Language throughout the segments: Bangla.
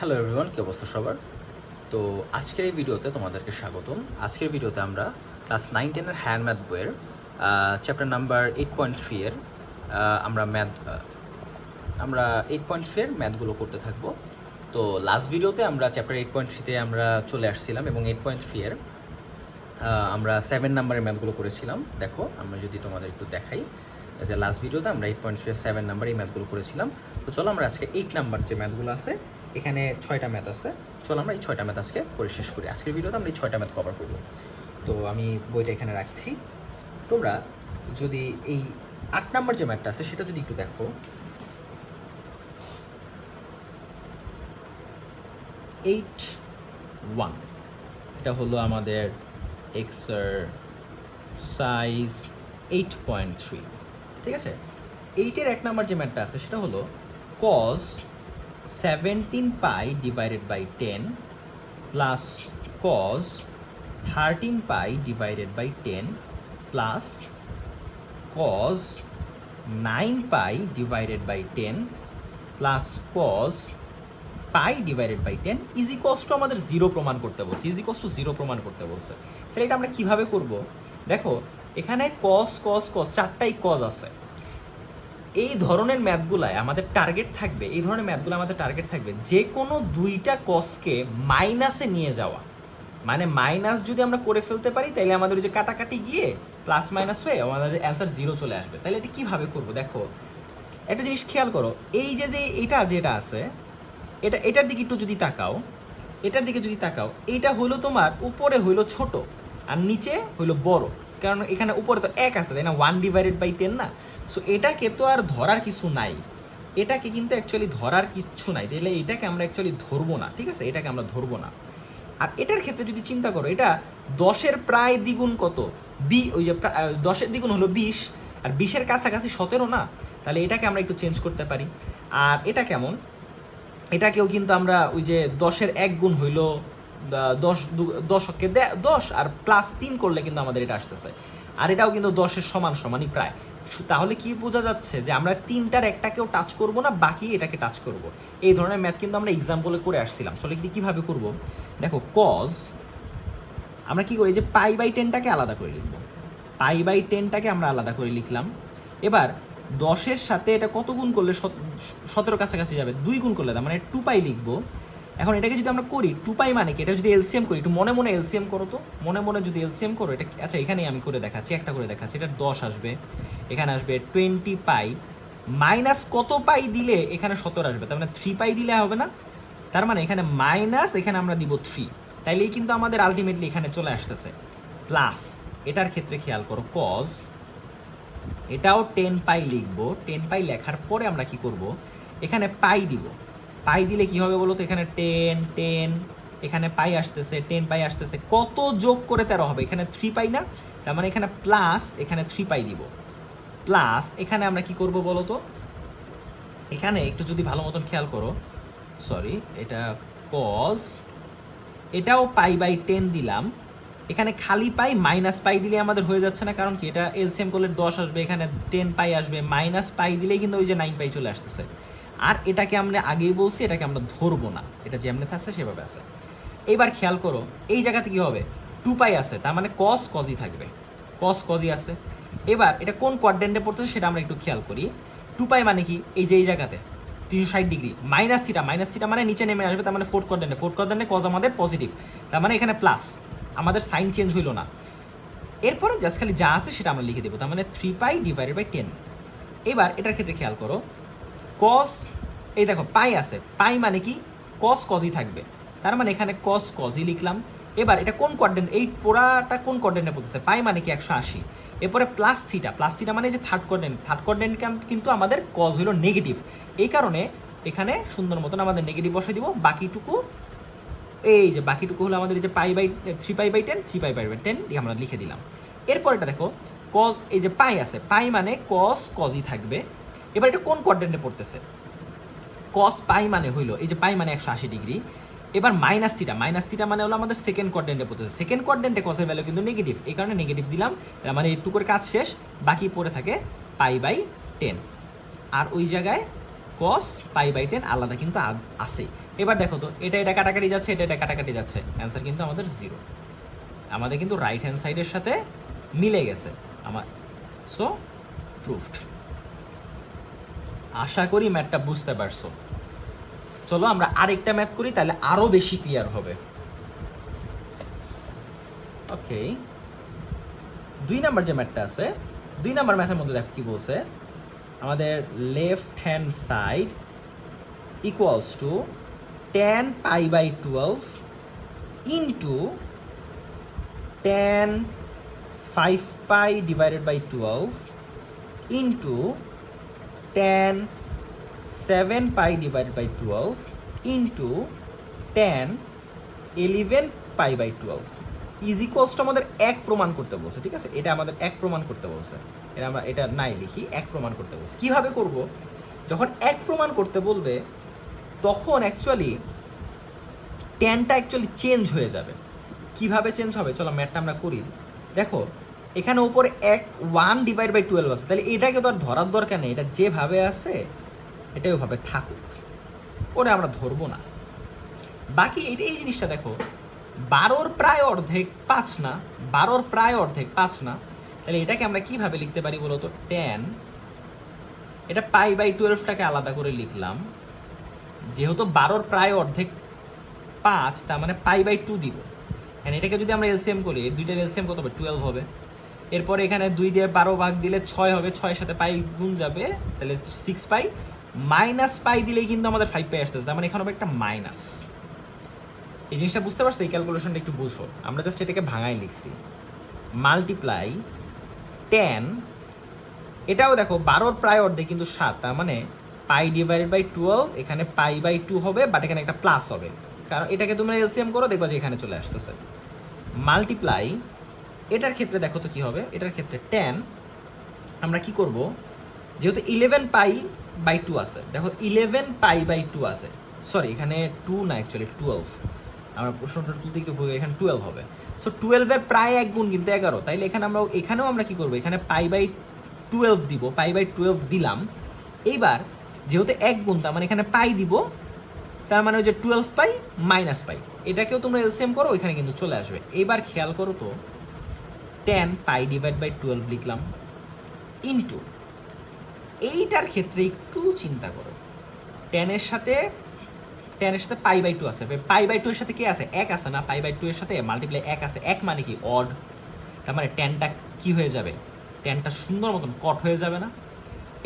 হ্যালো এভরিওয়ান, কী অবস্থা সবার? তো আজকের এই ভিডিওতে তোমাদেরকে স্বাগতম। আজকের ভিডিওতে আমরা ক্লাস 9-10-এর হ্যান্ড ম্যাথ বইয়ের চ্যাপ্টার নাম্বার 8.3 এর আমরা 8.3 এর ম্যাথগুলো করতে থাকবো। তো লাস্ট ভিডিওতে আমরা চ্যাপ্টার 8.3-তে আমরা চলে আসছিলাম এবং 8.3 এর আমরা 7 নাম্বারের ম্যাথগুলো করেছিলাম। দেখো, আমরা যদি তোমাদের একটু দেখাই যে লাস্ট ভিডিওতে আমরা 8.3 এর 7 নাম্বার এই ম্যাথগুলো করেছিলাম। তো চলো আমরা আজকে 8 নাম্বার যে ম্যাথগুলো আছে, এখানে 6টা ম্যাথ আছে। চলো আমরা এই 6টা ম্যাথ আজকে করে শেষ করি। আজকের ভিডিওতে আমরা এই 6টা ম্যাথ কভার করবো। তো আমি বইটা এখানে রাখছি। তোমরা যদি এই 8 নাম্বার যে ম্যাথটা আছে সেটা যদি একটু দেখো, 8.1 এটা হলো আমাদের এক্সারসাইজ 8.3। ঠিক আছে, 8-এর 1 নাম্বার যে ম্যাথটা আছে সেটা হলো cos 17 pi divided by 10 plus cos 13 pi divided by 10 plus cos 9 pi divided by 10 plus cos pi divided by 10 is equals to আমাদের 0 প্রমাণ করতে বলছে। ইজ ইকুয়ালস টু 0 প্রমাণ করতে বলছে। তাহলে এটা আমরা কিভাবে করব? দেখো, এখানে cos cos cos চারটাই cos আছে। এই ধরনের ম্যাথগুলায় আমাদের টার্গেট থাকবে, যে কোনো দুইটা কসকে মাইনাসে নিয়ে যাওয়া। মানে মাইনাস যদি আমরা করে ফেলতে পারি তাহলে আমাদের ওই যে কাটাকাটি গিয়ে প্লাস মাইনাস হয়ে আমাদের অ্যান্সার 0 চলে আসবে। তাহলে এটা কিভাবে করব? দেখো, একটা জিনিস খেয়াল করো, এই যে যেটা আছে, এটার দিকে একটু যদি তাকাও, এইটা হইলো তোমার উপরে হইলো ছোট আর নিচে হইলো বড়, কারণ এখানে উপরে তো 1 আছে, তাই না? 1/10 না। সো এটাকে তো আর ধরার কিছু নাই, এটাকে কিন্তু অ্যাকচুয়ালি ধরার কিচ্ছু নাই। তাহলে এটাকে আমরা অ্যাকচুয়ালি ধরবো না। ঠিক আছে, এটাকে আমরা ধরবো না। আর এটার ক্ষেত্রে যদি চিন্তা করো, এটা 10-এর প্রায় দ্বিগুণ কত? ওই যে 10-এর দ্বিগুণ হলো 20, আর 20-এর কাছাকাছি 17 না? তাহলে এটাকে আমরা একটু চেঞ্জ করতে পারি। আর এটা কেমন? এটাকেও কিন্তু আমরা ওই যে 10-এর 1 গুণ হইল 10কে 10 আর প্লাস 3 করলে কিন্তু আমাদের এটা আসতেছে। আর এটাও কিন্তু 10-এর সমানই প্রায়। তাহলে কি বোঝা যাচ্ছে যে আমরা 3টার একটাকেও টাচ করব না, বাকি এটাকে টাচ করব। এই ধরনের ম্যাথ কিন্তু আমরা এক্সাম্পলে করে আসছিলাম। চলে কিভাবে করব? দেখো, cos আমরা কি করি, যে π/10টাকে আলাদা করে লিখব। π/10টাকে আমরা আলাদা করে লিখলাম। এবার 10-এর সাথে এটা কত গুণ করলে 17 কাছাকাছি যাবে? 2 গুণ করলে, তার মানে 2π লিখবো। এখন এটাকে যদি আমরা করি, 2π মানে কি? এটা যদি এলসিএম করি, একটু মনে মনে এলসিএম করো তো, যদি এলসিএম করো এটা, আচ্ছা এখানেই আমি করে দেখাচ্ছি, একটা করে দেখাচ্ছি। এটা 10 আসবে, এখানে আসবে 20π, মাইনাস কত পাই দিলে এখানে 17 আসবে? তার মানে 3π দিলে হবে না? তার মানে এখানে মাইনাস, এখানে আমরা দিব 3, তাইলেই কিন্তু আমাদের আলটিমেটলি এখানে চলে আসতেছে প্লাস। এটার ক্ষেত্রে খেয়াল করো, cos এটাও 10π লিখবো। 10π লেখার পরে আমরা কি করব? এখানে পাই দিব। পাই দিলে কি হবে বলো তো? এখানে 10 এখানে পাই আসতেছে, 10π আসতেছে, কত যোগ করে 13 হবে? এখানে 3π না? তার মানে এখানে প্লাস, এখানে 3π দিব প্লাস। এখানে আমরা কি করব বলো তো? এখানে একটু যদি ভালো মতন খেয়াল করো, সরি, এটা cos এটাও π/10 দিলাম। এখানে খালি পাই, মাইনাস পাই দিলে আমাদের হয়ে যাচ্ছে না, কারণ কি? এটা এলসিএম করলে 10 আসবে, এখানে 10π আসবে, মাইনাস পাই দিলেই কিন্তু ওই যে 9π চলে আসতেছে। আর এটাকে আমরা আগেই বলছি, এটাকে আমরা ধরবো না, এটা যেমনি থাকছে সেভাবে আছে। এইবার খেয়াল করো, এই জায়গাতে কি হবে? 2π আছে, তার মানে cos cosই থাকবে, cos cosই আছে। এবার এটা কোন কোয়াড্রেন্টে পড়তেছে সেটা আমরা একটু খেয়াল করি। 2π মানে কি? এই যে এই জায়গাতে 360 ডিগ্রি, মাইনাস থিটা মানে নিচে নেমে আসবে, তার মানে ফোর্থ কোয়াড্রেন্টে cos আমাদের পজিটিভ, তার মানে এখানে প্লাস, আমাদের সাইন চেঞ্জ হইল না। এরপরে জাস্ট খালি যা আছে সেটা আমরা লিখে দেবো, তার মানে 3π ডিভাইডেড বাই 10। এবার এটার ক্ষেত্রে খেয়াল করো, cos এই দেখো পাই আছে, পাই মানে কি? cos cosই থাকবে, তার মানে এখানে cos cosই লিখলাম। এবার এটা কোন কোয়াড্রেন্ট? এই পুরাটা কোন কোয়াড্রেন্টে পড়তেছে? পাই মানে কি? 180। এরপরে প্লাস থিটা মানে যে থার্ড কোয়াড্রেন্ট কিন্তু আমাদের cos হলো নেগেটিভ। এই কারণে এখানে সুন্দর মতন আমাদের নেগেটিভ বসাই দিব। বাকিটুকু হলো আমাদের এই যে 3π/10 দিয়ে আমরা লিখে দিলাম। এরপর এটা দেখো, cos এই যে পাই আছে, পাই মানে cos cosই থাকবে। এবার এটা কোন কোয়াড্রেন্টে পড়তেছে? cos পাই মানে হইলো, এই যে পাই মানে 180 ডিগ্রি। এবার মাইনাস থিটা মানে হলো আমাদের সেকেন্ড কোয়াড্রেন্টে পড়তেছে। সেকেন্ড কোয়াড্রেন্টে cos-এর ভ্যালু কিন্তু নেগেটিভ, এই কারণে নেগেটিভ দিলাম। মানে একটু করে কাজ শেষ, বাকি পড়ে থাকে π/10। আর ওই জায়গায় cos π/10 আলাদা কিন্তু আছেই। এবার দেখো তো, এটা এটা কাটাকাটি যাচ্ছে, এটা এটা কাটাকাটি যাচ্ছে, অ্যান্সার কিন্তু আমাদের 0। আমাদের কিন্তু রাইট হ্যান্ড সাইডের সাথে মিলে গেছে আমার। So proved. আশা করি ম্যাথটা বুঝতে পারছো। চলো আমরা আরেকটা ম্যাথ করি, তাহলে আরো বেশি ক্লিয়ার হবে। ওকে, 2 নাম্বার যে ম্যাথটা আছে, 2 নাম্বার ম্যাথের মধ্যে দেখো কি বলছে, আমাদের left hand side equals to tan π/12 into tan 5π divided by 12 into tan 7π divided by 12 into tan 11π/12 is equals to আমাদের এক প্রমাণ করতে বলছে। ঠিক আছে, এটা আমাদের এক প্রমাণ করতে বলছে। এটা আমরা এটা নাই লিখি, এক প্রমাণ করতে বলছে। কিভাবে করব? যখন এক প্রমাণ করতে বলবে তখন অ্যাকচুয়ালি ট্যানটা অ্যাকচুয়ালি চেঞ্জ হয়ে যাবে। কিভাবে চেঞ্জ হবে? চলো ম্যাথটা আমরা করি। দেখো এখানে উপরে 1/12 আছে, তাহলে এটাকে তো আর ধরার দরকার নেই, এটা যেভাবে আছে এটা ওইভাবে থাকুক, ওটা আমরা ধরবো না। বাকি এই জিনিসটা দেখো, 12 প্রায় অর্ধেক 5 না, 12 প্রায় অর্ধেক 5 না, তাহলে এটাকে আমরা কিভাবে লিখতে পারি বলো তো? tan, এটা π/12টাকে আলাদা করে লিখলাম, যেহেতু 12 প্রায় অর্ধেক 5, তার মানে π/2 দিব। এটাকে যদি আমরা এলসিএম করি, দুইটার এলসিএম কত হবে? 12 হবে। এরপরে এখানে 2 দিয়ে 12 ভাগ দিলে 6 হবে, 6-এর সাথে পাই গুণ যাবে, তাহলে 6π মাইনাস পাই দিলেই কিন্তু আমাদের 5π আসতেছে, তার মানে এখানে হবে একটা মাইনাস। এই জিনিসটা বুঝতে পারছো? এই ক্যালকুলেশনটা একটু বুঝো। আমরা জাস্ট এটাকে ভাঙাই লিখছি, মাল্টিপ্লাই tan, এটাও দেখো 12 প্রায় অর্ধেক কিন্তু 7, তার মানে π/12, এখানে π/2 হবে, বাট এখানে একটা প্লাস হবে, কারণ এটাকে তোমরা এলসিএম করো, দেখবা যে এখানে চলে আসতেছে। মাল্টিপ্লাই, এটার ক্ষেত্রে দেখো তো কি হবে, এটার ক্ষেত্রে tan, আমরা কি করব, যেহেতু 11π/2 আছে, দেখো 11π/2 আছে, সরি এখানে 2 না, অ্যাকচুয়ালি 12, আমরা প্রশ্নটা তুলতে গিয়ে ভুল, এখানে 12 হবে। সো 12-এর প্রায় এক গুণ কিন্তু 11, তাইলে এখানেও আমরা কি করবো, এখানে π/12 দিব, π/12 দিলাম। এইবার যেহেতু এক গুণ, তার মানে এখানে পাই দিব, তার মানে ওই যে 12π মাইনাস পাই, এটাকেও তোমরা এলসিএম করো, ওইখানে কিন্তু চলে আসবে। এবার খেয়াল করো তো, tan π/12 লিখলাম, ইন্টু এইটার ক্ষেত্রে একটু চিন্তা করো, ট্যানের সাথে π/2 আছে, π/2 এর সাথে কি আছে? 1 আছে না, π/2 এর সাথে মাল্টিপ্লাই 1 আছে, 1 মানে কি? অড। তার মানে ট্যানটা কি হয়ে যাবে? ট্যানটা সুন্দর মতন কট হয়ে যাবে না?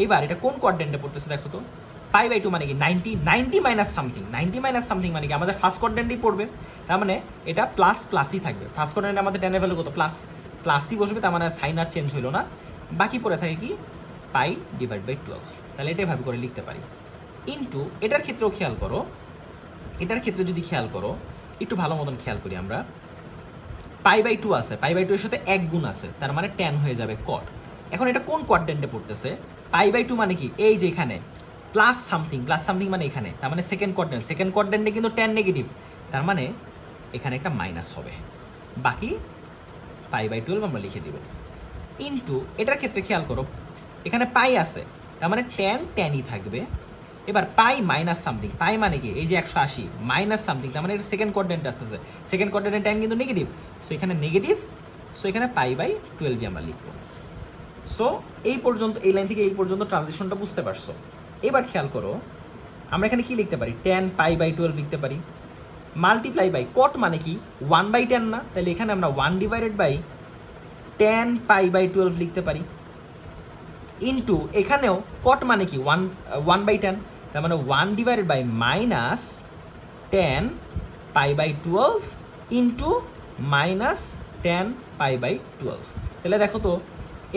এবার এটা কোন কোয়াড্রেন্টে পড়তেছে দেখো তো, π/2 মানে কি? 90 মাইনাস সামথিং, 90 মাইনাস সামথিং মানে কি? আমাদের ফার্স্ট কোয়াড্রেন্টেই পড়বে, তার মানে এটা প্লাস প্লাসই থাকবে। ফার্স্ট কোয়াড্রেন্টে আমাদের ট্যানের ভ্যালু কত? প্লাসই বসবে, তার মানে সাইন আর চেঞ্জ হইলো না, বাকি পড়ে থাকে কি? π/12। তাহলে এটা এভাবে করে লিখতে পারি। ইন্টু এটার ক্ষেত্রেও খেয়াল করো, এটার ক্ষেত্রে যদি খেয়াল করো, একটু ভালো মতন খেয়াল করি আমরা, π/2 আছে, π/2 এর সাথে এক গুণ আছে, তার মানে ট্যান হয়ে যাবে কট। এখন এটা কোন কোয়াড্রেন্টে পড়তেছে? π/2 মানে কি? এই যে এখানে প্লাস সামথিং মানে এখানে, তার মানে সেকেন্ড কোয়াড্রেন্টে কিন্তু ট্যান নেগেটিভ, তার মানে এখানে একটা মাইনাস হবে, বাকি π/12 আমরা লিখে দিব। ইন্টু এটার ক্ষেত্রে খেয়াল করো, এখানে পাই আছে, তার মানে ট্যানই থাকবে। এবার পাই মাইনাস সামথিং, পাই মানে কি? এই যে 180 মাইনাস সামথিং, তার মানে সেকেন্ড কোয়াড্রেন্ট আসতেছে, সেকেন্ড কোয়াড্রেন্টের ট্যান কিন্তু নেগেটিভ, সো এখানে নেগেটিভ, সো এখানে π/12 আমরা লিখব। সো এই পর্যন্ত, এই লাইন থেকে এই পর্যন্ত ট্রানজিশনটা বুঝতে পারছো। এবার খেয়াল করো, আমরা এখানে কি লিখতে পারি? tan π/12 লিখতে পারি, মাল্টিপ্লাই বাই কট মানে কি? 1/10 না, তাহলে এখানে আমরা 1/tan π/12 লিখতে পারি, ইন্টু এখানেও কট মানে কি? 1/10, তার মানে 1/ minus tan π/12 into minus tan π/12। তাহলে দেখো তো,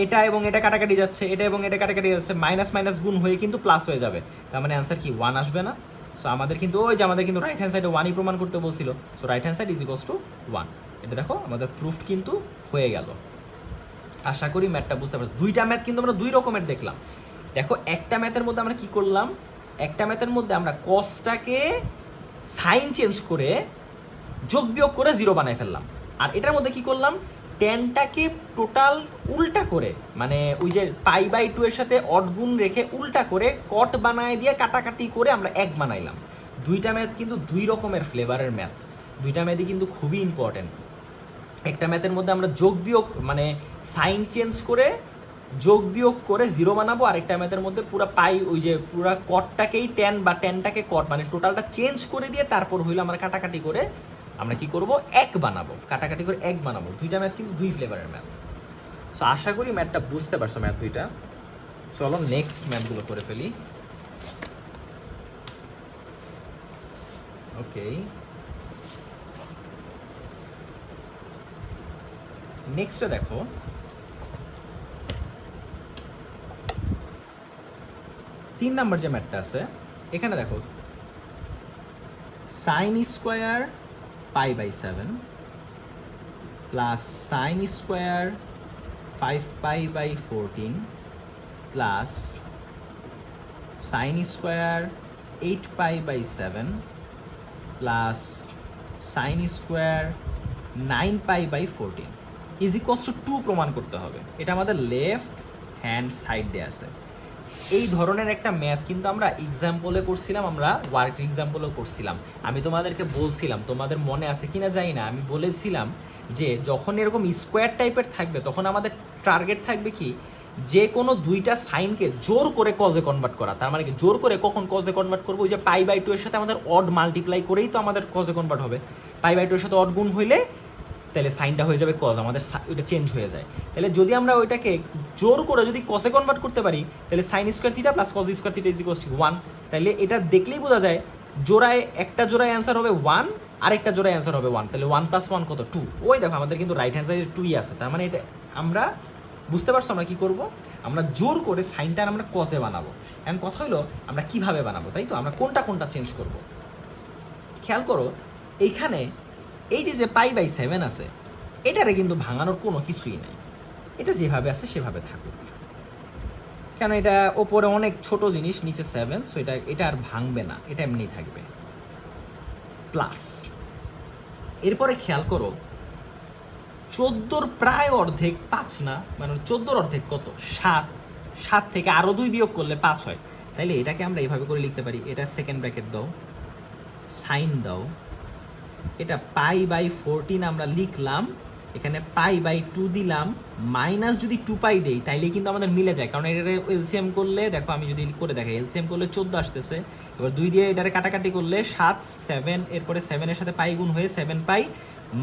এটা এবং এটা কাটাকাটি যাচ্ছে, এটা এবং এটা কাটাকাটি যাচ্ছে, মাইনাস মাইনাস গুণ হয়ে কিন্তু প্লাস হয়ে যাবে, তার মানে অ্যান্সার কি? 1 আসবে না? সো আমাদের কিন্তু ওই যে আমাদের কিন্তু রাইট হ্যান্ড সাইডে 1ই প্রমাণ করতে বলছিল, so right hand side is equals to 1। এটা দেখো আমাদের প্রুফড কিন্তু হয়ে গেল। আশা করি ম্যাথটা বুঝতে পারছো। দুইটা ম্যাথ কিন্তু আমরা দুই রকমের দেখলাম। দেখো একটা ম্যাথের মধ্যে আমরা কি করলাম, একটা ম্যাথের মধ্যে আমরা কসটাকে সাইন চেঞ্জ করে যোগ বিয়োগ করে 0 বানাই ফেললাম, আর এটার মধ্যে কি করলাম, ট্যানটাকে টোটাল উল্টা করে, মানে ওই যে π/2 এর সাথে অড গুণ রেখে উল্টা করে কট বানায় দিয়ে কাটাকাটি করে আমরা 1 বানাইলাম। দুইটা ম্যাথ কিন্তু দুই রকমের ফ্লেভারের ম্যাথ, দুইটা ম্যাথই কিন্তু খুবই ইম্পর্টেন্ট। একটা ম্যাথের মধ্যে আমরা যোগ বিয়োগ মানে সাইন চেঞ্জ করে যোগ বিয়োগ করে জিরো বানাবো, আরেকটা ম্যাথের মধ্যে পুরো পাই ওই যে পুরো কটটাকেই টেন বা টেনটাকে কট মানে টোটালটা চেঞ্জ করে দিয়ে তারপর হইলো আমরা কাটাকাটি করে আমরা কি করব এক বানাবো, কাটাকাটি করে এক বানাবো। দুইটা ম্যাথ কিন্তু দুই ফ্লেভারের ম্যাথ। সো আশা করি ম্যাথটা বুঝতে পারছো ম্যাথ দুইটা। চলো নেক্সট ম্যাথগুলো করে ফেলি। ওকে, নেক্সটটা দেখো, তিন নাম্বার যে ম্যাথটা আছে এখানে দেখো sine square pi by 7 plus sine square 5 pi by 14 plus sine square 8 pi by 7 plus sine square 9 pi by 14 is equals to 2 প্রমাণ করতে হবে। এটা আমাদের লেফট হ্যান্ড সাইড দিয়ে আছে। এই ধরনের একটা ম্যাথ কিন্তু আমরা এক্সাম্পলে করছিলাম, আমরা ওয়ার্ক এক্সাম্পলেও করছিলাম। আমি তোমাদেরকে বলছিলাম, তোমাদের মনে আছে কিনা জানি না, আমি বলেছিলাম যে যখন এরকম স্কোয়ার টাইপের থাকবে তখন আমাদের টার্গেট থাকবে কি, যে কোনো দুইটা সাইনকে জোর করে কজে কনভার্ট করা। তার মানে কি জোর করে কখন কজে কনভার্ট করবো, ওই যে পাই বাই 2 এর সাথে আমাদের অড মাল্টিপ্লাই করেই তো আমাদের কজে কনভার্ট হবে। পাই বাই 2 এর সাথে অড গুণ হইলে তাহলে সাইনটা হয়ে যাবে কজ, আমাদের ওইটা চেঞ্জ হয়ে যায়। তাহলে যদি আমরা ওইটাকে জোর করে যদি কসে কনভার্ট করতে পারি তাহলে sine square theta plus cos square theta is equals to 1। তাহলে এটা দেখলেই বোঝা যায় জোড়ায় একটা জোড়ায় অ্যান্সার হবে 1, আরেকটা জোড়ায় অ্যান্সার হবে 1। তাহলে 1 + 1 কত 2। ওই দেখো আমাদের কিন্তু রাইট হ্যান্ড সাইডে 2ই আছে। তার মানে এটা আমরা বুঝতে পারছো আমরা কি করব, আমরা জোর করে সাইনটা আমরা কসে বানাবো। এখন কথা হলো আমরা কিভাবে বানাবো, তাই তো আমরা কোনটা কোনটা চেঞ্জ করব। খেয়াল করো এইখানে এই যে পাই বাই 7 আছে এটারে কিন্তু ভাঙানোর কোনো কিছুই নাই, এটা যেভাবে আছে সেভাবে থাকুক। কেন, এটা ওপরে অনেক ছোট জিনিস, নিচে 7, সো এটা আর ভাঙবে না, এটা এমনিই থাকবে। প্লাস এরপরে খেয়াল করো 14 প্রায় অর্ধেক 5 না, মানে 14 অর্ধেক কত 7, 7 থেকে আরো 2 বিয়োগ করলে 5 হয়। তাইলে এটাকে আমরা এইভাবে করে লিখতে পারি, এটা সেকেন্ড ব্র্যাকেট দাও, সাইন দাও, এটা পাই বাই 14 আমরা লিখলাম, এখানে পাই বাই 2 দিলাম, মাইনাস যদি 2 পাই দেই তাইলে কিন্তু আমাদের মিলে যায়। কারণ এটা এলসিএম করলে দেখো আমি যদি করে দেখাই, এলসিএম করলে 14 আসতেছে, এবার 2 দিয়ে এটারে কাটাকাটি করলে 7, 7 এরপরে 7 এর সাথে পাই গুণ হয়ে 7 পাই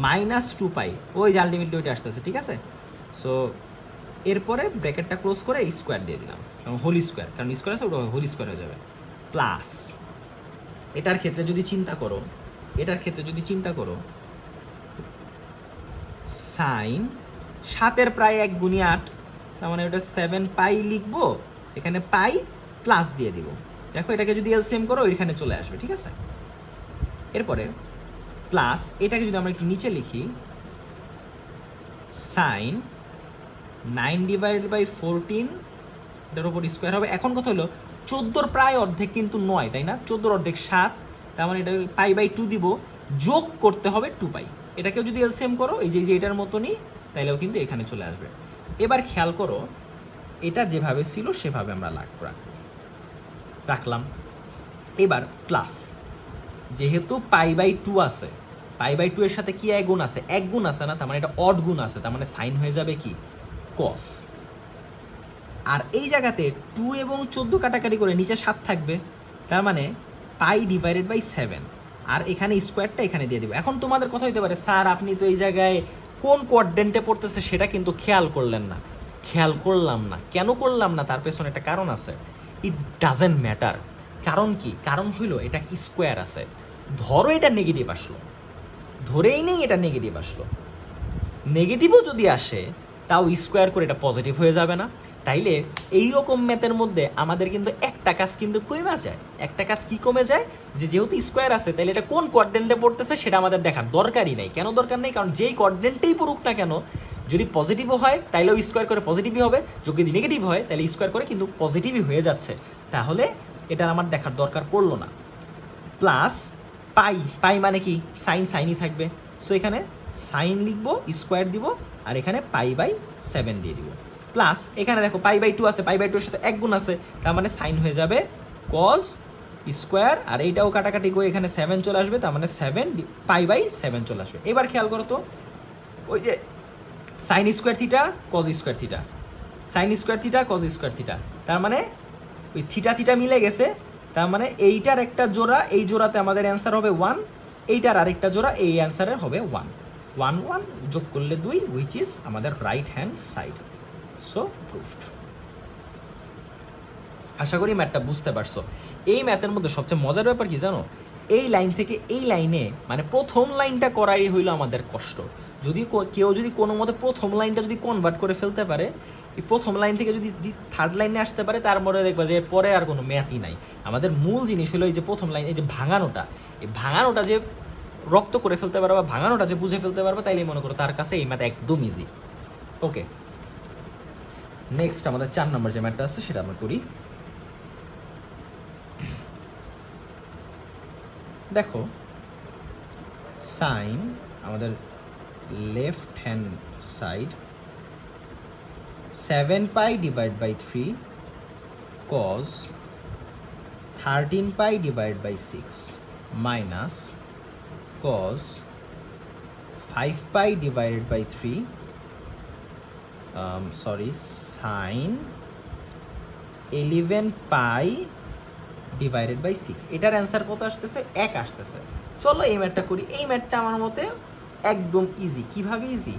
মাইনাস 2 পাই, ওই যে আলটিমেটলি ওইটা আসতেছে, ঠিক আছে। সো এরপরে ব্র্যাকেটটা ক্লোজ করে স্কোয়ার দিয়ে দিলাম, হোল স্কোয়ার, কারণ স্কোয়ার আছে ওটা হোল স্কোয়ার হয়ে যাবে। প্লাস এটার ক্ষেত্রে যদি চিন্তা করো, সাইন 7 প্রায় 1 গুণি 8, তার মানে ওটা 7 পাই লিখবো, এখানে পাই প্লাস দিয়ে দিব। দেখো এটাকে যদি এলসিএম করো এখানে চলে আসবে, ঠিক আছে। এরপরে প্লাস এটাকে যদি আমরা একটু নিচে লিখি, সাইন 9/14 এটার উপর স্কোয়ার হবে। এখন কথা হলো 14 প্রায় অর্ধেক কিন্তু 9, তাই না, 14 অর্ধেক 7, তার মানে এটা পাই বাই 2 দিব, যোগ করতে হবে 2 পাই। এটাকেও যদি এলসিএম করো এই যে এটার মতনই, তাইলেও কিন্তু এখানে চলে আসবে। এবার খেয়াল করো এটা যেভাবে ছিল সেভাবে আমরা রাখলাম। এবার প্লাস যেহেতু পাই বাই 2 আছে, পাই বাই 2 এর সাথে কি এক গুণ আছে, এক গুণ আছে না, তার মানে এটা অড গুণ আছে, তার মানে সাইন হয়ে যাবে কি কস। আর এই জায়গাতে 2 এবং 14 কাটাকাটি করে নিচে 7 থাকবে, তার মানে পাই ডিভাইডেড বাই 7, আর এখানে স্কোয়ারটা এখানে দিয়ে দিব। এখন তোমাদের কথা হইতে পারে স্যার আপনি তো এই জায়গায় কোন কোয়াড্রেন্টে পড়তেছে সেটা কিন্তু খেয়াল করলেন না। খেয়াল করলাম না, কেন করলাম না তার পেছনে একটা কারণ আছে। It doesn't matter. কারণ কি, কারণ হইলো এটা স্কোয়ার আছে, ধরো এটা নেগেটিভ আসলো, ধরেই নেই এটা নেগেটিভ আসলো, নেগেটিভও যদি আসে তাও স্কোয়ার করে এটা পজিটিভ হয়ে যাবে না। তাইলে এই রকম ম্যাথের মধ্যে আমাদের কিন্তু একটা কাজ কিন্তু কমে যায়। একটা কাজ কি কমে যায়, যে যেহেতু স্কোয়ার আছে তাহলে এটা কোন কোয়াড্রেন্টে পড়তেছে সেটা আমাদের দেখার দরকারই নাই। কেন দরকার নেই, কারণ যেই কোয়াড্রেন্টেই পড়ুক না কেন, যদি পজিটিভও হয় তাইলেও স্কোয়ার করে পজিটিভই হবে, যদি নেগেটিভ হয় তাহলে স্কোয়ার করে কিন্তু পজিটিভই হয়ে যাচ্ছে, তাহলে এটা আমার দেখার দরকার পড়লো না। প্লাস পাই, পাই মানে কি সাইন, সাইনই থাকবে, সো এখানে সাইন লিখবো, স্কোয়ার দিব, আর এখানে পাই বাই 7 দিয়ে দিব। প্লাস এখানে দেখো পাই বাই 2 আছে, পাই বাই 2 এর সাথে এক গুণ আছে, তার মানে সাইন হয়ে যাবে কজ স্কোয়ার, আর এইটাও কাটাকাটি করে এখানে 7 চলে আসবে, তার মানে 7 π/7 চলে আসবে। এবার খেয়াল করো তো, ওই যে sine square theta cos square theta, sine square theta cos square theta, তার মানে ওই থিটা থিটা মিলে গেছে, তার মানে এইটার একটা জোড়া এই জোড়াতে আমাদের অ্যান্সার হবে 1, এইটার আরেকটা জোড়া এই অ্যান্সারের হবে 1, 1 1 যোগ করলে 2, হুইচ ইজ আমাদের right hand side. So proved. আশা করি ম্যাথটা বুঝতে পারছো। এই ম্যাথের মধ্যে সবচেয়ে মজার ব্যাপার কি জানো, এই লাইন থেকে এই লাইনে মানে প্রথম লাইনটা করাই হইলো আমাদের কষ্ট। যদি কেউ যদি কোনো মতে প্রথম লাইনটা যদি কনভার্ট করে ফেলতে পারে, এই প্রথম লাইন থেকে যদি থার্ড লাইনে আসতে পারে, তারপরে দেখবা যে পরে আর কোনো ম্যাথই নাই। আমাদের মূল জিনিস হলো এই যে প্রথম লাইন, এই যে ভাঙানোটা, এই ভাঙানোটা যে রপ্ত করে ফেলতে পারবে বা ভাঙানোটা যে বুঝে ফেলতে পারবে, তাইলে মনে করো তার কাছে এই ম্যাথ একদম ইজি। ওকে, নেক্সট আমাদের 4 নম্বর যে ম্যাথটা আছে সেটা আমরা করি। দেখো সাইন আমাদের left hand side 7π/3 cos 13π/6 minus cos 5π/3 sin 11π/6। এটার অ্যান্সার কত আসতেছে? 1 আসতেছে। চলো এই ম্যাথটা করি। এই ম্যাথটা আমার মতে একদম ইজি। কিভাবে ইজি?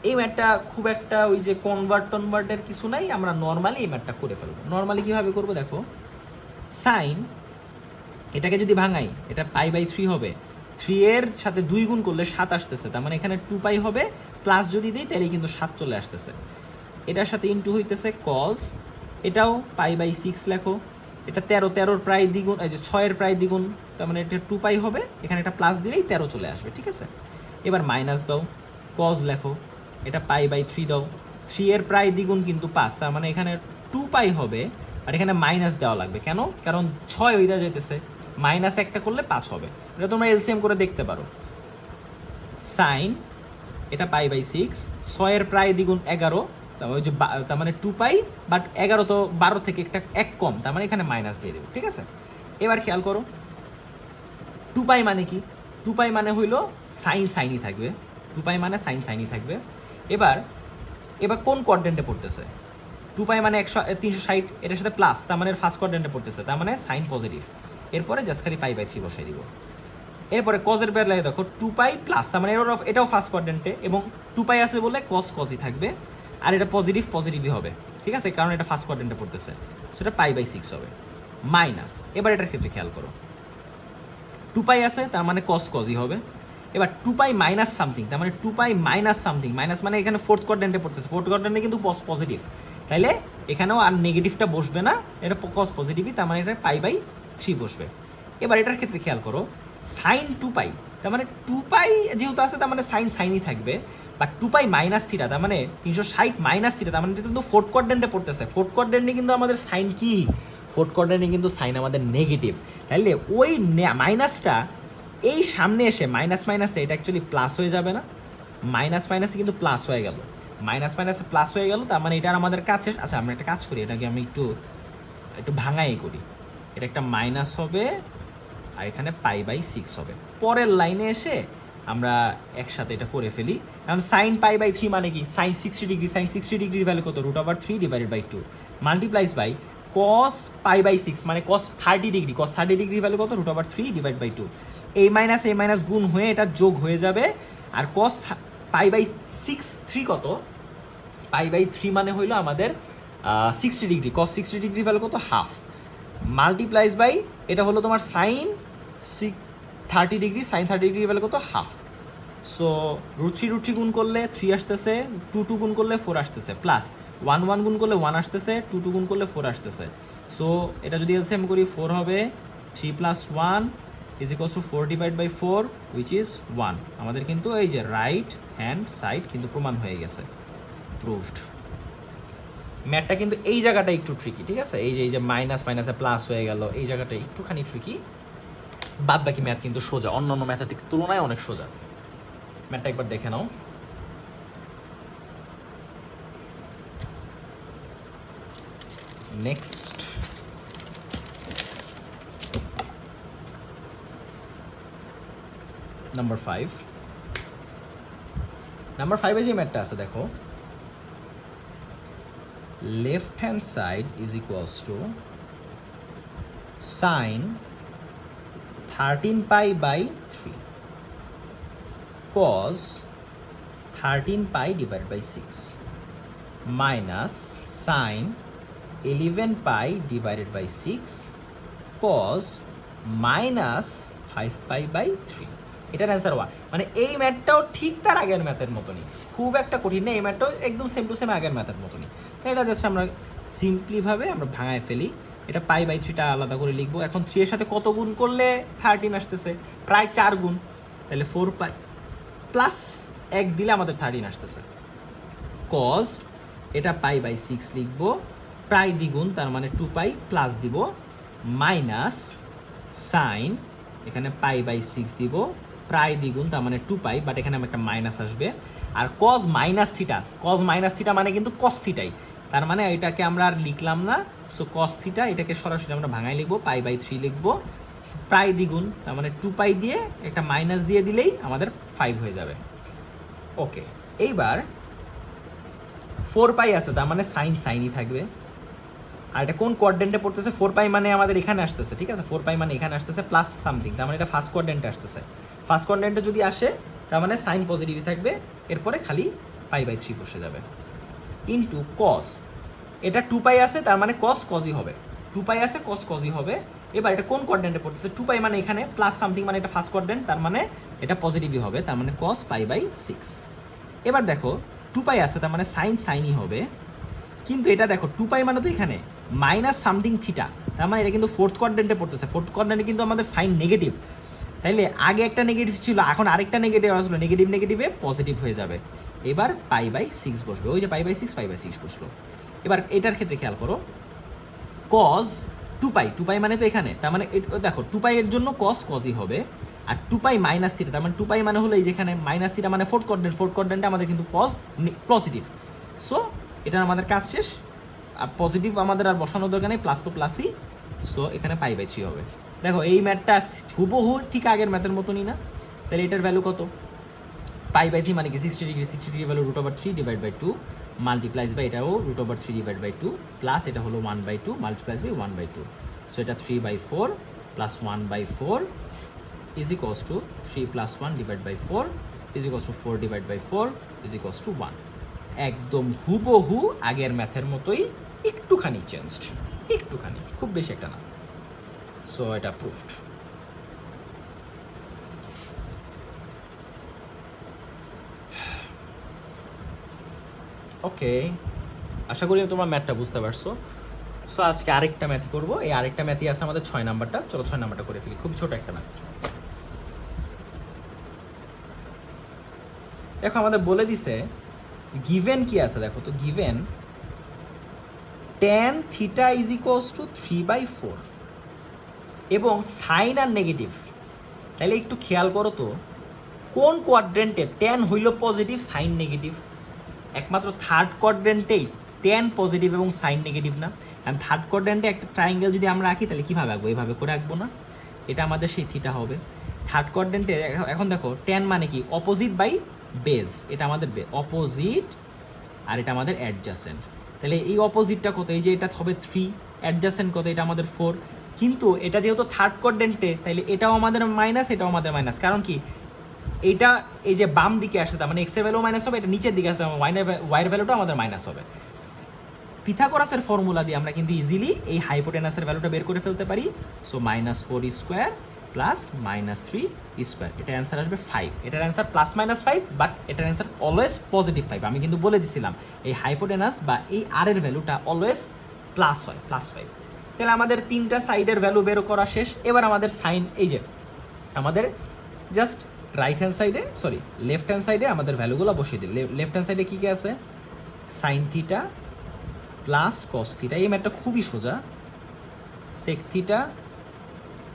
এই ম্যাথটা খুব একটা ওই যে কনভার্টের কিছু নাই, আমরা নর্মালি এই ম্যাথটা করে ফেলবো। নর্মালি কিভাবে করব দেখো, সাইন এটাকে যদি ভাঙাই, এটা π/3 হবে, 3 এর সাথে 2 গুণ করলে 7 আসতেছে, তার মানে এখানে 2π হবে, প্লাস যদি দিই তাহলে কিন্তু 7 চলে আসতেছে। এটার সাথে ইনটু হইতেছে cos, এটাও π/6 লেখো, এটা 13 প্রায় দ্বিগুণ, এই যে 6 এর প্রায় দ্বিগুণ, তার মানে এটা 2π হবে, এখানে একটা প্লাস দিলেই 13 চলে আসবে, ঠিক আছে। এবার মাইনাস দাও, cos লেখো, এটা π/3 দাও, 3 এর প্রায় দ্বিগুণ কিন্তু 5, তার মানে এখানে 2π হবে, আর এখানে মাইনাস দেওয়া লাগবে কেন? কারণ 6 হইয়া যাইতেছে, মাইনাস একটা করলে 5 হবে। এটা তোমরা এলসিএম করে দেখতে পারো। সাইন এটা π/6, 6 এর প্রায় দ্বিগুণ 11, ওই যে তার মানে 2π, বাট 11 তো 12 থেকে একটা 1 কম, তার মানে এখানে মাইনাস দিয়ে দেবো, ঠিক আছে। এবার খেয়াল করো 2π মানে কি? 2π মানে হইলো সাইনই থাকবে, 2π মানে সাইনই থাকবে। এবার কোন কোয়াড্রেন্টে পড়তেছে? 2π মানে 360, এটার সাথে প্লাস, তার মানে ফার্স্ট কোয়াড্রেন্টে পড়তেছে, তার মানে সাইন পজিটিভ। এরপরে জাস্ট খালি π/3 বসাই দিব। এরপরে কজের বেলায় দেখো 2π প্লাস, তার মানে এটাও ফার্স্ট কোয়াড্রেন্টে, এবং 2π আছে বলে কজই থাকবে, আর এটা পজিটিভই হবে, ঠিক আছে, কারণ এটা ফার্স্ট কোয়াড্রেন্টে পড়তেছে, সেটা π/6 হবে। মাইনাস, এবার এটার ক্ষেত্রে খেয়াল করো 2π আছে, তার মানে কজই হবে। এবার 2π মাইনাস সামথিং, তার মানে 2π মাইনাস সামথিং, মাইনাস মানে এখানে ফোর্থ কোয়াড্রেন্টে পড়তেছে, ফোর্থ কোয়াড্রেন্টে কিন্তু পজিটিভ, তাইলে এখানেও আর নেগেটিভটা বসবে না, এটা কজ পজিটিভই, তার মানে এটা π/3 বসবে। এবার এটার ক্ষেত্রে খেয়াল করো সাইন 2π, তার মানে 2π যেহেতু আছে, তার মানে সাইনই থাকবে, বাট 2π মাইনাস থিটা, তার মানে 360 মাইনাস থিটা, তার মানে এটা কিন্তু ফোর্থ কোয়াড্রেন্টে পড়তেছে। ফোর্থ কোয়াড্রেন্টে কিন্তু আমাদের সাইন কি? ফোর্থ কোয়াড্রেন্টে কিন্তু সাইন আমাদের নেগেটিভ, তাইলে ওই মাইনাসটা এই সামনে এসে মাইনাসে এটা অ্যাকচুয়ালি প্লাস হয়ে যাবে না? মাইনাসে কিন্তু প্লাস হয়ে গেল, মাইনাসে প্লাস হয়ে গেল, তার মানে এটা আমাদের কাছে। আচ্ছা আমরা একটা কাজ করি, এটাকে আমি একটু ভাঙাই করি, এটা একটা মাইনাস হবে, আর এখানে π/6 হবে। পরের লাইনে এসে আমরা একসাথে এটা করে ফেলি, কারণ সাইন π/3 মানে কি? সাইন 60 ডিগ্রি, সাইন 60 ডিগ্রির ভ্যালু কত? √3/2 মাল্টিপ্লাইজ বাই cos π/6 মানে cos 30 ডিগ্রি, cos 30 ডিগ্রির ভ্যালু কত? √3/2। এই মাইনাস গুণ হয়ে এটা যোগ হয়ে যাবে, আর cos π/6 3 কত? π/3 মানে হইলো আমাদের 60 ডিগ্রি, cos 60 ডিগ্রির ভ্যালু কত? হাফ, মাল্টিপ্লাইজ বাই এটা হলো তোমার sine 30 degree, sine 30 degree value কত? হাফ। সো √3 গুণ করলে 3 আসতেছে, 2 গুণ করলে 4 আসতেছে, প্লাস 1 গুণ করলে 1 আসতেছে, 2 গুণ করলে 4 আসতেছে। সো এটা যদি এলসিএম করি 4 হবে, 3 + 1 = 4/4, হুইচ ইজ 1। আমাদের কিন্তু এই যে রাইট হ্যান্ড সাইড কিন্তু প্রমাণ হয়ে গেছে, প্রুভড। ম্যাথটা কিন্তু এই জায়গাটা একটু ট্রিকি, ঠিক আছে, এই যে মাইনাসে প্লাস হয়ে গেল, এই জায়গাটা একটুখানি ট্রিকি, বাদ বাকি ম্যাথ কিন্তু সোজা, অন্যান্য ম্যাথের তুলনায় অনেক সোজা। ম্যাথটা একবার দেখে নাও। নেক্সট নাম্বার 5 নাম্বার 5 যে ম্যাথটা আছে দেখো, left hand side is equals to sine 13 pi by 3 cos 13 pi divided by 6 minus sin 11 pi divided by 6 cos minus 5 pi by 3। এটার অ্যান্সার 1। মানে এই ম্যাথটাও ঠিক তার আগের ম্যাথের মতনই, খুব একটা কঠিন না। এই ম্যাথটাও একদম সেম টু সেম আগের ম্যাথের মতনই। তো এটা জাস্ট আমরা সিম্পলিভাবে আমরা ভাঙায় ফেলি। এটা পাই বাই 3টা আলাদা করে লিখবো। এখন 3 এর সাথে কত গুণ করলে 13 আসতেছে? প্রায় 4 গুণ, তাহলে 4 পাই প্লাস 1 দিলে আমাদের 13 আসতেছে। কজ এটা পাই বাই 6 লিখবো, প্রায় দ্বিগুণ তার মানে 2 পাই প্লাস দিব, মাইনাস সাইন এখানে পাই বাই 6 দিব, প্রায় দ্বিগুণ তার মানে 2 পাই, বাট এখানে একটা মাইনাস আসবে। আর cos minus theta, cos minus theta মানে কিন্তু কস থিটাই, তার মানে এটাকে আমরা আর লিখলাম না। সো কস থিটা এটাকে সরাসরি আমরা ভাঙাই লিখবো, পাই বাই 3 লিখবো, প্রায় দ্বিগুণ তার মানে 2 পাই দিয়ে একটা মাইনাস দিয়ে দিলেই আমাদের 5 হয়ে যাবে। ওকে, এইবার 4 পাই আছে, তার মানে সাইন সাইনই থাকবে। আর এটা কোন কোয়াড্রেন্টে পড়তেছে? 4 পাই মানে আমাদের এখানে আসতেছে, ঠিক আছে? 4 পাই মানে এখানে আসতেছে প্লাস সামথিং, তার মানে এটা ফার্স্ট কোয়াড্রেন্টে আসতেছে। ফার্স্ট কোয়াড্রেন্টে যদি আসে তার মানে সাইন পজিটিভই থাকবে, এরপরে খালি পাই বাই 3 বসে যাবে। ইন্টু কস, এটা 2 পাই আছে তার মানে কস কজই হবে, 2 পাই আছে কস কজই হবে। এবার এটা কোন কোয়াড্রেন্টে পড়তেছে? 2 পাই মানে এখানে প্লাস সামথিং মানে এটা ফার্স্ট কোয়াড্রেন্ট, তার মানে এটা পজিটিভই হবে, তার মানে কস পাই বাই 6। এবার দেখো 2 পাই আছে তার মানে সাইন সাইনই হবে, কিন্তু এটা দেখো 2 পাই মানে তো এখানে মাইনাস সামথিং থিটা, তার মানে এটা কিন্তু ফোর্থ কোয়াড্রেন্টে পড়তেছে। ফোর্থ কোয়াড্রেন্টে কিন্তু আমাদের সাইন নেগেটিভ, তাইলে আগে একটা নেগেটিভ ছিল, এখন আরেকটা নেগেটিভ আসলো, নেগেটিভ নেগেটিভে পজিটিভ হয়ে যাবে। এবার পাই বাই 6 বসবে, ওই যে পাই বাই 6 বসলো। এবার এটার ক্ষেত্রে খেয়াল করো, কজ 2 পাই মানে তো এখানে, তার মানে দেখো 2 পাই এর জন্য কস কজই হবে, আর 2 পাই মাইনাস থিটা, তার মানে 2 পাই মানে হলো এই যেখানে মাইনাস থিটা মানে ফোর্থ কোয়াড্রেন্টে আমাদের কিন্তু কজ পজিটিভ। সো এটা আমাদের কাজ শেষ, আর পজিটিভ আমাদের আর বসানোর দরকার নেই, প্লাস তো প্লাসই। সো এখানে পাই বাই 3 হবে। দেখো এই ম্যাথটা হুবহু ঠিক আগের ম্যাথের মতনই না? তাহলে এটার ভ্যালু কত? পাই বাই 3 মানে কি 60 degree, 60 degree value √3 divide by 2 multiplies by এটাও √3 ডিভাইড বাই 2 প্লাস এটা হলো 1/2 মাল্টিপ্লাইজ বাই 1/2। সো এটা 3/4 plus 1/4 is equals to 3 plus 1 divide by 4 is equals to 4 divide by 4 is equals to 1। একদম হুবহু আগের ম্যাথের মতোই, একটুখানি চেঞ্জড, একটুখানি, খুব বেশি একটা না। সো এটা প্রুফড। ওকে, আশা করি তোমরা ম্যাথটা বুঝতে পারছো। সো আজকে আরেকটা ম্যাথ করবো, এই আরেকটা ম্যাথই আছে আমাদের 6 নাম্বারটা। চলো 6 নাম্বারটা করে ফেলি, খুব ছোট একটা ম্যাথ। দেখো আমাদের বলে দিছে গিভেন কি আছে, দেখো তো given tan theta is equals two 3/4 এবং সাইন আর নেগেটিভ। তাহলে একটু খেয়াল করো তো কোন কোয়াড্রেন্টে tan হইল পজিটিভ সাইন নেগেটিভ? একমাত্র থার্ড কোয়াড্রেন্টেই tan পজিটিভ এবং সাইন নেগেটিভ না? কারণ থার্ড কোয়াড্রেন্টে একটা ট্রায়াঙ্গেল যদি আমরা আঁকি তাহলে কীভাবে আঁকবো? এইভাবে করে আঁকবো না, এটা আমাদের সেই থিটা হবে। থার্ড কোয়াড্রেন্টে এখন দেখো tan মানে কি? অপোজিট বাই বেস, এটা আমাদের অপোজিট আর এটা আমাদের অ্যাডজাসেন্ট। তাহলে এই অপোজিটটা কত? এই যে এটা হবে 3, অ্যাডজাসেন্ট কত? এটা আমাদের 4। কিন্তু এটা যেহেতু থার্ড কোয়াড্রেন্টে তাহলে এটাও আমাদের মাইনাস, এটাও আমাদের মাইনাস। কারণ কি? এইটা এই যে বাম দিকে আসছে, তার মানে এক্স এর ভ্যালু মাইনাস হবে, এটা নিচের দিকে আসছে, ওয়াইয়ের ভ্যালুটা আমাদের মাইনাস হবে। পিথাগোরাসের ফর্মুলা দিয়ে আমরা কিন্তু ইজিলি এই হাইপোটেনাসের ভ্যালুটা বের করে ফেলতে পারি। সো -4² প্লাস -3², এটা অ্যান্সার আসবে 5। এটার অ্যান্সার +-5, বাট এটার অ্যান্সার অলওয়েজ পজিটিভ 5। আমি কিন্তু বলে দিছিলাম এই হাইপোটেনাস বা এই আর এর ভ্যালুটা অলওয়েজ প্লাস হয়, +5। তাহলে আমাদের 3টা সাইডের ভ্যালু বের করা শেষ। এবার আমাদের সাইন, এই যে আমাদের জাস্ট রাইট হ্যান্ড সাইডে, সরি লেফট হ্যান্ড সাইডে আমাদের ভ্যালুগুলো বসিয়ে দিই। লেফট হ্যান্ড সাইডে কী কী আছে? Sine theta plus cos theta, এই ম্যাথটা খুবই সোজা, sec theta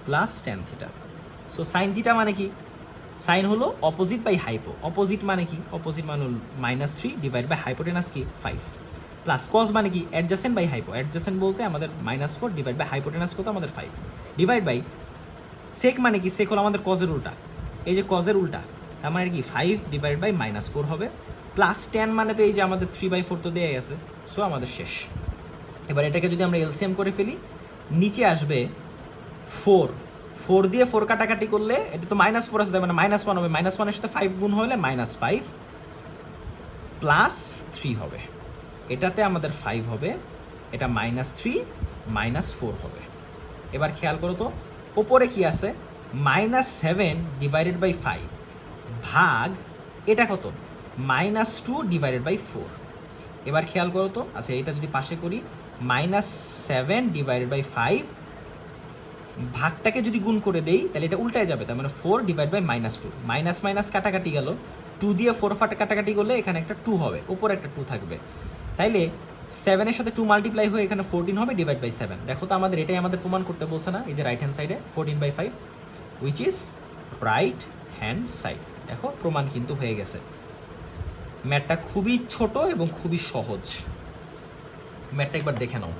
plus tan theta. So sine theta মানে কি? সাইন হলো অপোজিট বাই হাইপো, অপোজিট মানে কি? অপোজিট মানে হলো -3 ডিভাইড বাই হাইপোটেনাস কি 5, প্লাস কস মানে কি? অ্যাডজাসেন্ট বাই হাইপো, অ্যাডজাসেন্ট বলতে আমাদের -4 ডিভাইড বাই হাইপোটেনাস কত? আমাদের 5, ডিভাইড বাই সেক মানে কি? সেক হলো আমাদের কজের উল্টা, এই যে কজের উল্টা, তার মানে কি 5/-4 হবে, +10 মানে তো এই যে আমাদের 3/4 তো দেয়া গেছে, সো আমাদের শেষ। এবার এটাকে যদি আমরা এলসিএম করে ফেলি, নিচে আসবে 4 দিয়ে 4 কাটাকাটি করলে এটা তো -4 আছে, মানে -1 হবে, -1 এর সাথে 5 গুণ হলে -5 +3 হবে, এটাতে আমাদের 5 হবে, এটা -3 -4 হবে। এবার খেয়াল করো তো ওপরে কি আছে, -7/5 ভাগ এটা কত, -2/4। এবার খেয়াল করো তো, আচ্ছা এটা যদি পাশে করি, -7/5 ভাগটাকে যদি গুণ করে দেই তাহলে এটা উল্টায় যাবে, তার মানে 4/-2, মাইনাস মাইনাস কাটাকাটি গেল, 2 দিয়ে 4 কাটাকাটি করলে এখানে একটা 2 হবে, উপরে একটা 2 থাকবে, তাইলে 7 এর সাথে 2 মাল্টিপ্লাই হয়ে এখানে 14 হবে /7। দেখো তো আমাদের এটাই আমাদের প্রমাণ করতে বলছে না, এই যে রাইট হ্যান্ড সাইডে 14/5 which is right hand side. দেখো প্রমাণ কিন্তু হয়ে গেছে। ম্যাথটা খুবই ছোট এবং খুবই সহজ, ম্যাথটা একবার দেখে নাও।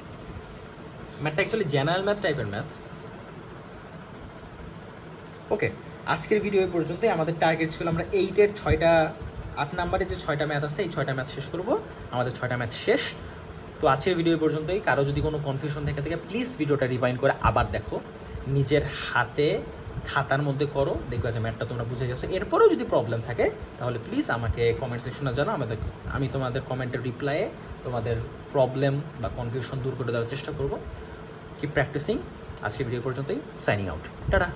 ম্যাথটা অ্যাকচুয়ালি জেনারেল ম্যাথ টাইপের ম্যাথ। ওকে, আজকের ভিডিও এই পর্যন্তই। আমাদের টার্গেট ছিল আমরা 8-এর 6টা, 8 নাম্বারে যে 6টা ম্যাথ আছে এই 6টা ম্যাথ শেষ করব। আমাদের 6টা ম্যাথ শেষ। তো আজকের ভিডিও এই পর্যন্তই। কারো যদি কোনো কনফিউশন থেকে থাকে প্লিজ ভিডিওটা রিভাইন্ড করে আবার দেখো, নিজের হাতে খাতার মধ্যে করো, দেখবে যে ম্যাথটা তোমরা বুঝে গেছো। এরপরেও যদি প্রবলেম থাকে তাহলে প্লিজ আমাকে কমেন্ট সেকশনে জানাও, আমি তোমাদের কমেন্টের রিপ্লাইয়ে তোমাদের প্রবলেম বা কনফিউশন দূর করে দেওয়ার চেষ্টা করব। Keep practising. আজকের ভিডিও পর্যন্তই, সাইনিং আউট, টাটা।